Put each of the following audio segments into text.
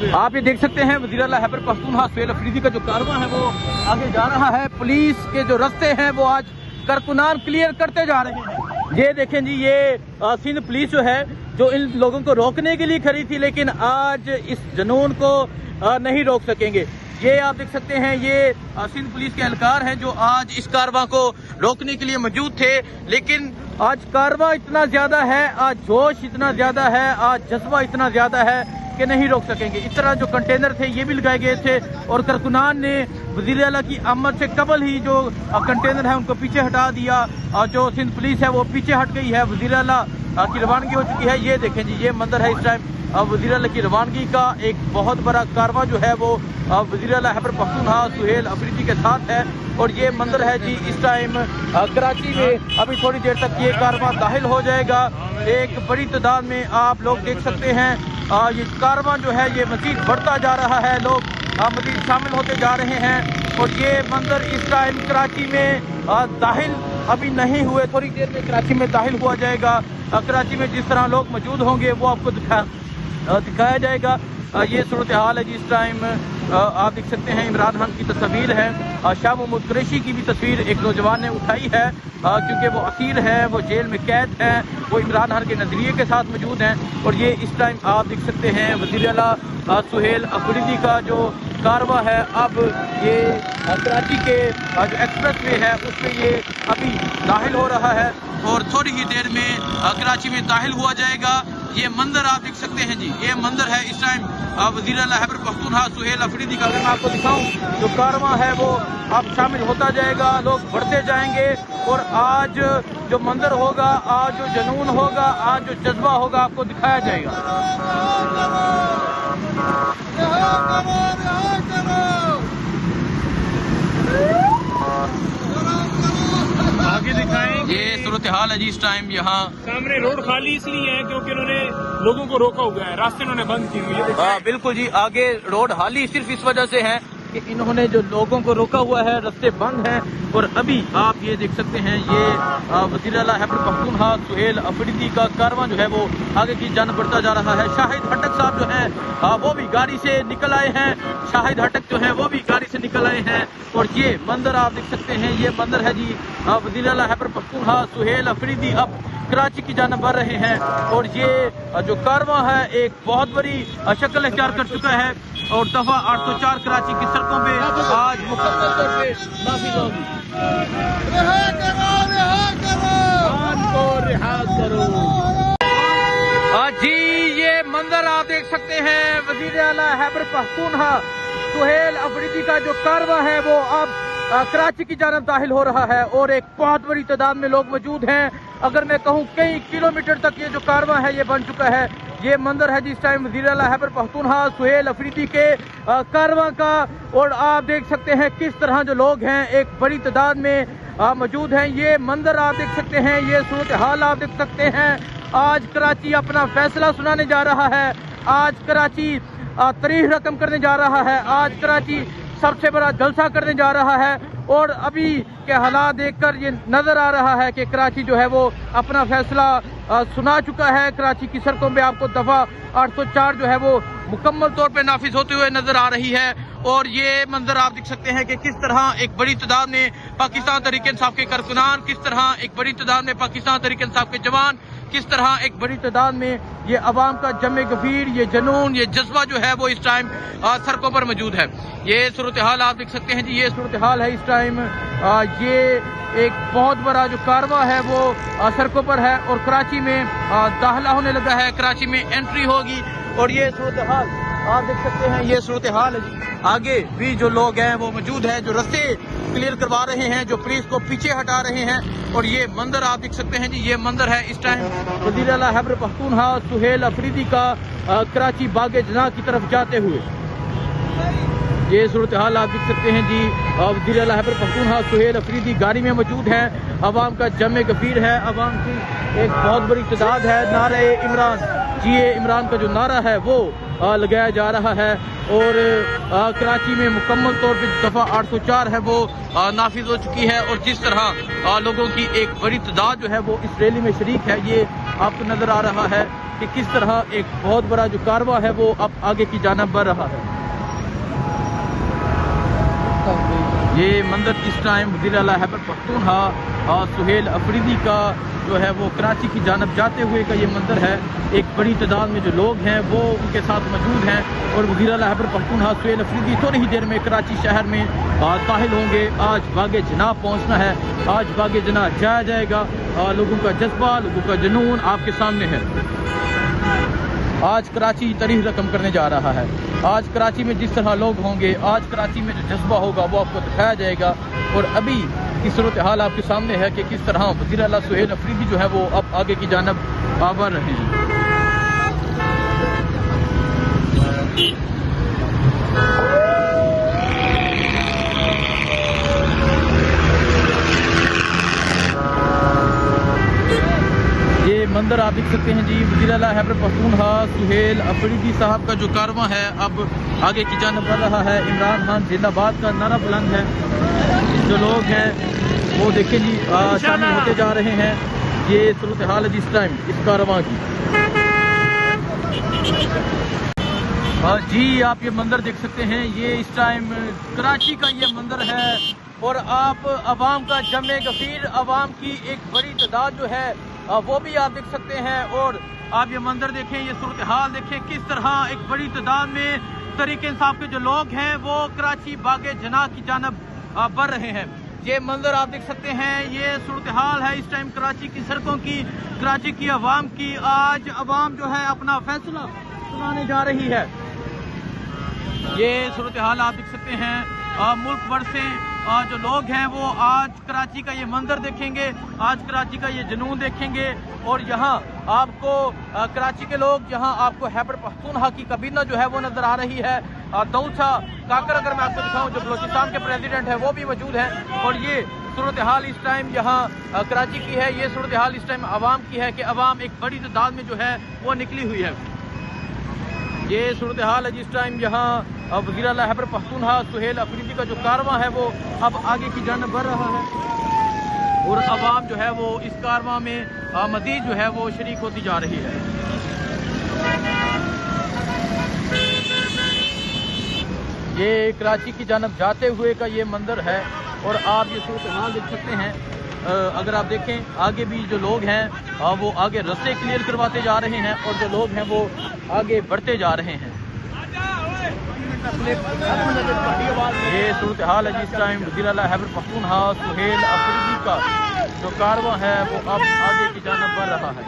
आप ये देख सकते हैं वज़ीर आला खैबर पख्तूनख्वा सुहेल अफरीदी का जो कारवां है वो आगे जा रहा है। पुलिस के जो रास्ते हैं वो आज कारकुनान क्लियर करते जा रहे हैं। ये देखें जी, ये सिंध पुलिस जो है जो इन लोगों को रोकने के लिए खड़ी थी, लेकिन आज इस जुनून को नहीं रोक सकेंगे। ये आप देख सकते हैं, ये सिंध पुलिस के एहलकार हैं जो आज इस कारवां को रोकने के लिए मौजूद थे, लेकिन आज कारवां इतना ज्यादा है, आज जोश इतना ज्यादा है, आज जज्बा इतना ज्यादा है कि नहीं रोक सकेंगे। इस तरह जो कंटेनर थे ये भी लगाए गए थे और कारकुनान ने वज़ीर आला की आमद से कबल ही जो कंटेनर है उनको पीछे हटा दिया और जो सिंध पुलिस है वो पीछे हट गई है। वज़ीर आला की रवानगी हो चुकी है। ये देखें जी, ये मंजर है इस टाइम वज़ीर आला की रवानगी का। एक बहुत बड़ा कारवां जो है वो वज़ीर आला खैबर पख्तूनख्वा सुहेल अफरीदी के साथ है और ये मंजर है जी इस टाइम कराची में। अभी थोड़ी देर तक ये कारवां दाखिल हो जाएगा। एक बड़ी तादाद में आप लोग देख सकते हैं ये कारवां जो है ये मज़ीद बढ़ता जा रहा है, लोग मज़ीद शामिल होते जा रहे हैं और ये मंजर इस टाइम कराची में दाखिल अभी नहीं हुए, थोड़ी देर में कराची में दाखिल हुआ जाएगा। कराची में जिस तरह लोग मौजूद होंगे वो आपको दिखाया जाएगा। ये सूरत हाल है जी इस टाइम। आप देख सकते हैं इमरान खान की तस्वीर है, शाह महमूद कुरैशी की भी तस्वीर एक नौजवान ने उठाई है क्योंकि वो असीर है, वो जेल में कैद है, वो इमरान खान के नज़रिए के साथ मौजूद हैं। और ये इस टाइम आप देख सकते हैं वज़ीर आला सुहेल अफरीदी का जो कारवां है, अब ये कराची के जो एक्सप्रेस वे है उसमें ये अभी दाखिल हो रहा है और थोड़ी ही देर में कराची में दाखिल हुआ जाएगा। ये मंजर आप देख सकते हैं जी, ये मंजर है इस टाइम वज़ीर आला खैबर पख्तूनख्वा सुहेल अफरीदी का। अगर मैं आपको दिखाऊं जो कारवां है वो अब शामिल होता जाएगा, लोग बढ़ते जाएंगे और आज जो मंजर होगा, आज जो जुनून होगा, आज जो जज्बा होगा आपको दिखाया जाएगा। आगे दिखाएं। ये सूरत हाल है जी इस टाइम। यहाँ सामने रोड खाली इसलिए है क्योंकि उन्होंने लोगों को रोका हुआ है, रास्ते उन्होंने बंद किए हुए हैं। बिल्कुल जी, आगे रोड खाली सिर्फ इस वजह से है कि इन्होंने जो लोगों को रोका हुआ है, रास्ते बंद हैं। और अभी आप ये देख सकते हैं ये वज़ीर आला खैबर पख्तूनख्वा सुहेल अफरीदी का कारवां जो है वो आगे की जान बढ़ता जा रहा है। शाहिद हटक साहब जो हैं वो भी गाड़ी से निकल आए हैं, शाहिद हटक जो है वो भी गाड़ी से निकल आए हैं और ये मंजर आप देख सकते हैं, ये मंजर है जी वज़ीर आला खैबर पख्तूनख्वा सुहेल अफरीदी अब कराची की जानिब बढ़ रहे हैं और ये जो कारवां है एक बहुत बड़ी शक्ल इख्तियार कर चुका है और दफा 804 कराची की सड़कों पे आज मुकम्मल तौर पे नाफिज होगी। जी, ये मंजर आप देख सकते हैं वज़ीर आला खैबर पख्तूनख्वा सुहेल अफरीदी का जो कारवां है वो अब कराची की जानिब दाखिल हो रहा है और एक बहुत बड़ी तादाद में लोग मौजूद हैं। अगर मैं कहूँ कई किलोमीटर तक ये जो कारवां है ये बन चुका है। ये मंजर है जिस टाइम वज़ीर आला खैबर पख्तूनख्वा सुहेल अफरीदी के कारवां का और आप देख सकते हैं किस तरह जो लोग हैं एक बड़ी तादाद में मौजूद हैं। ये मंजर आप देख सकते हैं, ये सूरत हाल आप देख सकते हैं। आज कराची अपना फैसला सुनाने जा रहा है, आज कराची तारीख रकम करने जा रहा है, आज कराची सबसे बड़ा जलसा करने जा रहा है और अभी के हालात देखकर ये नजर आ रहा है कि कराची जो है वो अपना फैसला सुना चुका है। कराची की सड़कों पे आपको दफा 804 जो है वो मुकम्मल तौर पे नाफिज होते हुए नजर आ रही है और ये मंजर आप देख सकते हैं कि किस तरह एक बड़ी तादाद में पाकिस्तान तहरीक इंसाफ के कारकुनान, किस तरह एक बड़ी तादाद में पाकिस्तान तहरीक इंसाफ के जवान, किस तरह एक बड़ी तादाद में ये अवाम का जमे गफीर, ये जुनून, ये जज्बा जो है वो इस टाइम सड़कों पर मौजूद है। ये सूरत हाल आप देख सकते हैं जी, ये सूरत हाल है इस टाइम। ये एक बहुत बड़ा जो कारवां है वो सड़कों पर है और कराची में दाखिला होने लगा है, कराची में एंट्री होगी और ये सूरत हाल आप देख सकते हैं, ये सूरत हाल है जी। आगे भी जो लोग हैं वो मौजूद हैं जो रास्ते क्लियर करवा रहे हैं, जो पुलिस को पीछे हटा रहे हैं और ये मंजर आप देख सकते हैं जी, ये मंजर है इस टाइम वज़ीर आला खैबर पख्तूनख्वा सुहेल अफरीदी का कराची बागे जना की तरफ जाते हुए। ये सूरत हाल आप देख सकते हैं जी, वज़ीर आला खैबर पख्तूनख्वा सुहेल अफरीदी गाड़ी में मौजूद हैं, अवाम का जमे गफीर है, अवाम की एक बहुत बड़ी तादाद है। नारे इमरान, जिए इमरान का जो नारा है वो लगाया जा रहा है और कराची में मुकम्मल तौर पर दफा 804 है वो नाफिज हो चुकी है और जिस तरह लोगों की एक बड़ी तादाद जो है वो इस रैली में शरीक है ये आपको नजर आ रहा है। कि किस तरह एक बहुत बड़ा जो कारवा है वो अब आगे की जानिब बढ़ रहा है। ये मंदिर इस टाइम वज़ीर आला खैबर पख्तूनख्वा सुहेल अफरीदी का जो है वो कराची की जानिब जाते हुए का ये मंदिर है। एक बड़ी तादाद में जो लोग हैं वो उनके साथ मौजूद हैं और वज़ीर आला खैबर पख्तूनख्वा सुहेल अफरीदी थोड़ी ही देर में कराची शहर में दाखिल होंगे। आज बागे जनाब पहुँचना है, आज बागे जनाब जाया जाएगा। लोगों का जज्बा, लोगों का जुनून आपके सामने है। आज कराची तारीख रकम करने जा रहा है। आज कराची में जिस तरह लोग होंगे, आज कराची में जो जज्बा होगा वो आपको दिखाया जाएगा। और अभी की सूरत हाल आपके सामने है कि किस तरह वज़ीर आला सुहेल अफरीदी जो है वो अब आगे की जानिब बढ़ रहे हैं। ये मंदिर आप देख सकते हैं जी, वज़ीर आला खैबर पख्तूनख्वा सुहेल अफरीदी साहब का जो कारवां है अब आगे की जानिब बढ़ रहा है। इमरान खान जिंदाबाद का नारा बुलंद है। जो लोग हैं वो देखें जी शामिल होते जा रहे हैं। ये सूरत हाल है जिस टाइम इस कारवां की। जी आप ये मंदिर देख सकते हैं, ये इस टाइम कराची का ये मंदिर है और आप अवाम का जमे गफीर अवाम की एक बड़ी तादाद जो है वो भी आप देख सकते हैं। और आप ये मंदिर देखें, ये सूरत हाल देखें किस तरह एक बड़ी तादाद में तहरीक इंसाफ के जो लोग हैं वो कराची बागे जनाह की जानिब बढ़ रहे हैं। ये मंदिर आप देख सकते हैं, ये सूरत हाल है इस टाइम कराची की सड़कों की, कराची की अवाम की। आज अवाम जो है अपना फैसला सुनाने जा रही है। ये सूरत हाल आप देख सकते हैं। मुल्क भर से जो लोग हैं वो आज कराची का ये मंदिर देखेंगे, आज कराची का ये जुनून देखेंगे। और यहाँ आपको कराची के लोग, यहाँ आपको खैबर पख्तूनख्वा की कबीना जो है वो नजर आ रही है। दाऊद शाह काकर अगर मैं आपको दिखाऊं जो बलोचिस्तान के प्रेसिडेंट है वो भी मौजूद हैं। और ये सूरत हाल इस टाइम यहाँ कराची की है। ये सूरत हाल इस टाइम अवाम की है कि अवाम एक बड़ी तादाद में जो है वो निकली हुई है। ये सूरत हाल है जिस टाइम यहाँ वज़ीर आला खैबर पख्तूनख्वा सुहेल अफरीदी का जो कारवां है वो अब आगे की जानिब बढ़ रहा है और अवाम जो है वो इस कारवां में मज़ीद जो है वो शरीक होती जा रही है। ये कराची की जानिब जाते हुए का ये मंदिर है और आप ये सूरत हाल देख सकते हैं। अगर आप देखें आगे भी जो लोग हैं वो आगे रास्ते क्लियर करवाते जा रहे हैं और जो लोग हैं वो आगे बढ़ते जा रहे हैं। ये सूरत हाल है जिस टाइम वज़ीर आला खैबर पख्तूनख्वा सुहेल अफरीदी का जो कारवां है वो अब आगे की जानिब बढ़ रहा है।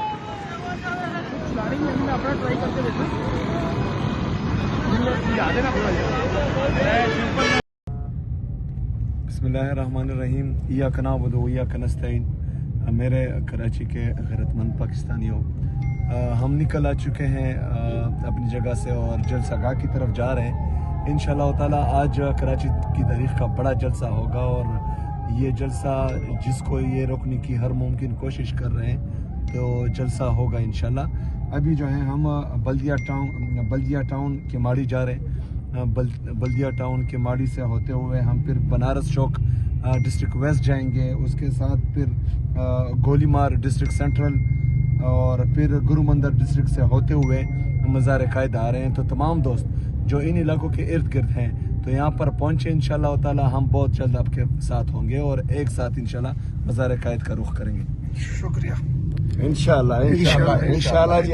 बिस्मिल्लाहिर्रहमानिर्रहीम। इय्याक नअबुदु व इय्याक नस्तईन। मेरे कराची के गैरतमंद पाकिस्तानियों, हम निकल आ चुके हैं अपनी जगह से और जलसागाह की तरफ जा रहे हैं। इंशाअल्लाह ताला आज कराची की तारीख का बड़ा जलसा होगा और ये जलसा जिसको ये रोकने की हर मुमकिन कोशिश कर रहे हैं तो जलसा होगा इंशाअल्लाह। अभी जो है हम बल्दिया टाउन के माड़ी जा रहे हैं। बल्दिया टाउन के माड़ी से होते हुए हम फिर बनारस चौक डिस्ट्रिक्ट वेस्ट जाएंगे, उसके साथ फिर गोलीमार डिस्ट्रिक्ट सेंट्रल और फिर गुरु मंदिर डिस्ट्रिक्ट से होते हुए मज़ार कायद आ रहे हैं। तो तमाम दोस्त जो इन इलाकों के इर्द गिर्द हैं तो यहाँ पर पहुँचे इंशाअल्लाह ताला हम बहुत जल्द आपके साथ होंगे और एक साथ इंशाअल्लाह मज़ार कायद का रुख करेंगे। शुक्रिया। इंशाअल्लाह इंशाअल्लाह इंशाअल्लाह जी।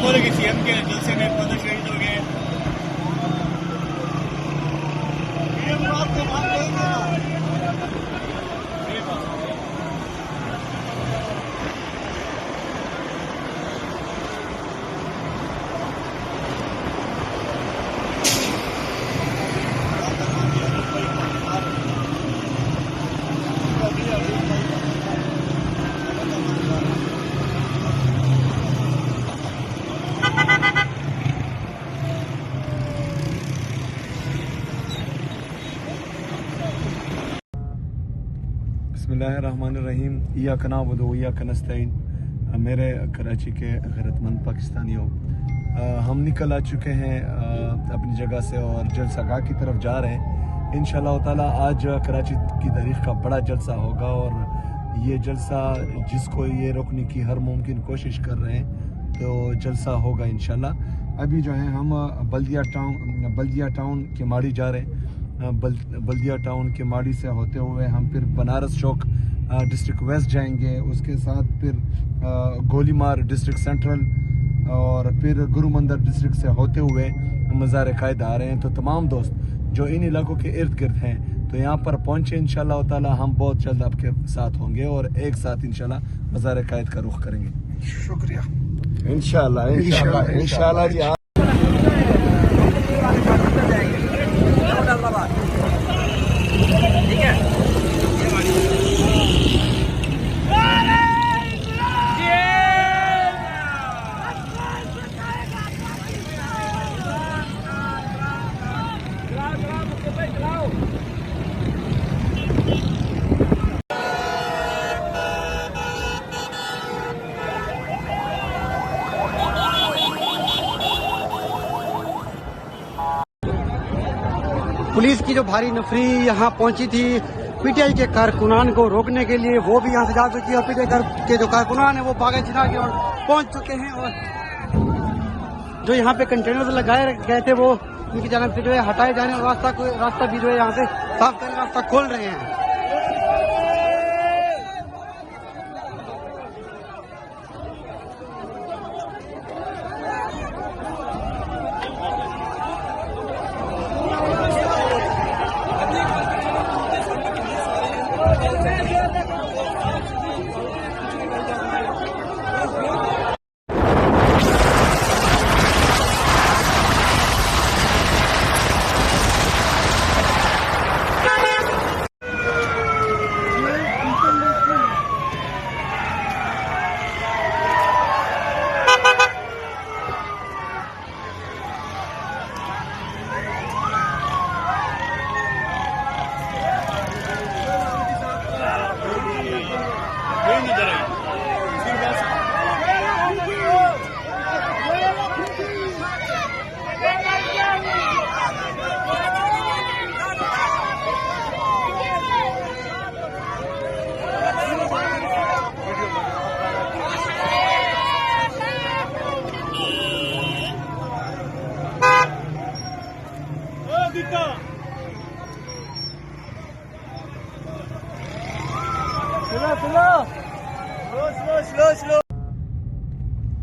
बोले सीएम के जलसे में 15 शहीद हो गए। बिस्मिल्लाहिर्रहमानिर्रहीम। इय्याक नअबुदु व इय्याक नस्तईन। मेरे कराची के गैरतमंद पाकिस्तानियों, हम निकल आ चुके हैं अपनी जगह से और जलसागाह की तरफ जा रहे हैं। इंशाअल्लाह ताला आज कराची की तारीख का बड़ा जलसा होगा और ये जलसा जिसको ये रोकने की हर मुमकिन कोशिश कर रहे हैं, तो जलसा होगा इंशाअल्लाह। अभी जो है हम बल्दिया टाउन के माड़ी जा रहे हैं। बल्दिया टाउन के माड़ी से होते हुए हम फिर बनारस चौक डिस्ट्रिक्ट वेस्ट जाएंगे, उसके साथ फिर गोलीमार डिस्ट्रिक्ट सेंट्रल और फिर गुरु मंदिर डिस्ट्रिक्ट से होते हुए मज़ार कायद आ रहे हैं। तो तमाम दोस्त जो इन इलाकों के इर्द गिर्द हैं, तो यहाँ पर पहुँचे इंशाअल्लाह ताला हम बहुत जल्द आपके साथ होंगे और एक साथ इंशाअल्लाह मज़ार कायद का रुख करेंगे। शुक्रिया। इंशाअल्लाह जी। ठीक है। पुलिस की जो भारी नफरी यहाँ पहुंची थी पीटीआई के कारकुनान को रोकने के लिए, वो भी यहाँ से जा चुकी है और पीटीआई के जो कारकुनान है वो भागे जिना के और पहुंच चुके हैं। और जो यहाँ पे कंटेनर लगाए गए थे वो उनकी जानब से जो है हटाए जाने और रास्ता भी जो है यहाँ से साफ कर रास्ता खोल रहे हैं।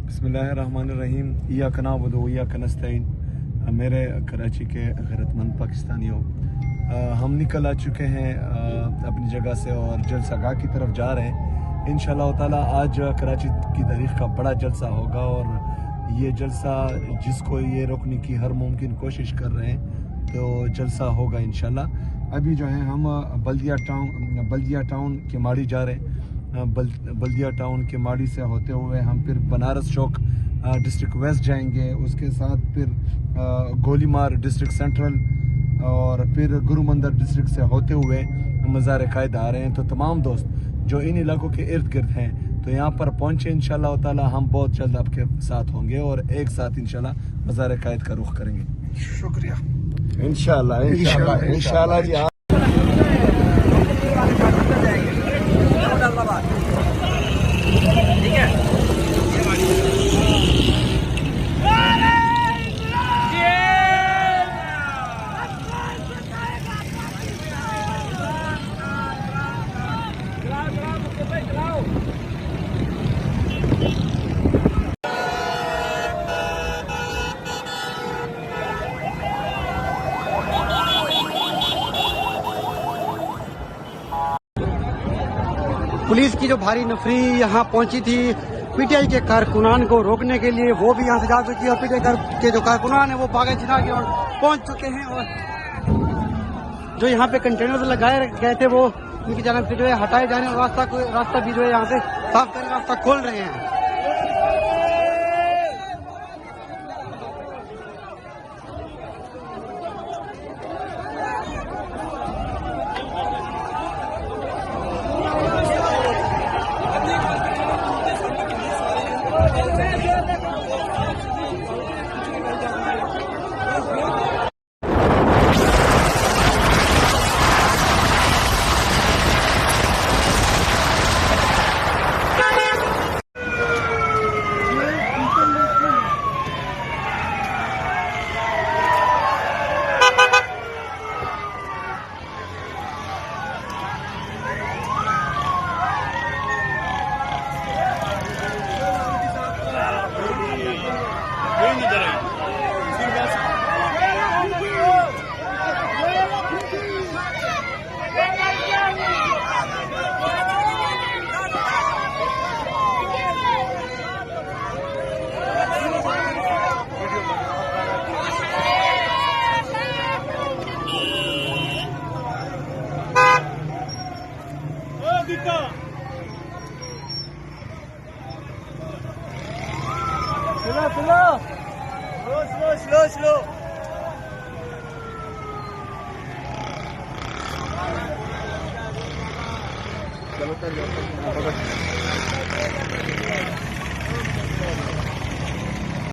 बिस्मिल्लाहिर्रहमानिर्रहीम। इय्याक नअबुदु व इय्याक नस्तईन। मेरे कराची के गैरतमंद पाकिस्तानियों, हम निकल आ चुके हैं अपनी जगह से और जलसागाह की तरफ जा रहे हैं। इंशाअल्लाह ताला आज कराची की तारीख का बड़ा जलसा होगा और ये जलसा जिसको ये रोकने की हर मुमकिन कोशिश कर रहे हैं, तो जलसा होगा इंशाअल्लाह। अभी जो है हम बल्दिया टाउन के माड़ी जा रहे हैं। बल्दिया टाउन के माड़ी से होते हुए हम फिर बनारस चौक डिस्ट्रिक्ट वेस्ट जाएंगे, उसके साथ फिर गोलीमार डिस्ट्रिक्ट सेंट्रल और फिर गुरु मंदिर डिस्ट्रिक्ट से होते हुए मज़ार कायद आ रहे हैं। तो तमाम दोस्त जो इन इलाकों के इर्द गिर्द हैं तो यहाँ पर पहुँचे इंशाल्लाह ताला, हम बहुत जल्द आपके साथ होंगे और एक साथ इंशाल्लाह मज़ार कायद का रुख करेंगे। शुक्रिया। इंशाल्लाह इंशाल्लाह इंशाल्लाह जी। पुलिस की जो भारी नफरी यहाँ पहुंची थी पीटीआई के कारकुनान को रोकने के लिए, वो भी यहाँ से जा चुकी है और पीटीआई के जो कारकुनान है वो बागा जिना की ओर पहुंच चुके हैं और जो यहाँ पे कंटेनर्स लगाए गए थे वो उनकी जानब से जो है हटाए जाने और रास्ता भी जो है यहाँ से साफ करके रास्ता खोल रहे हैं। स्लो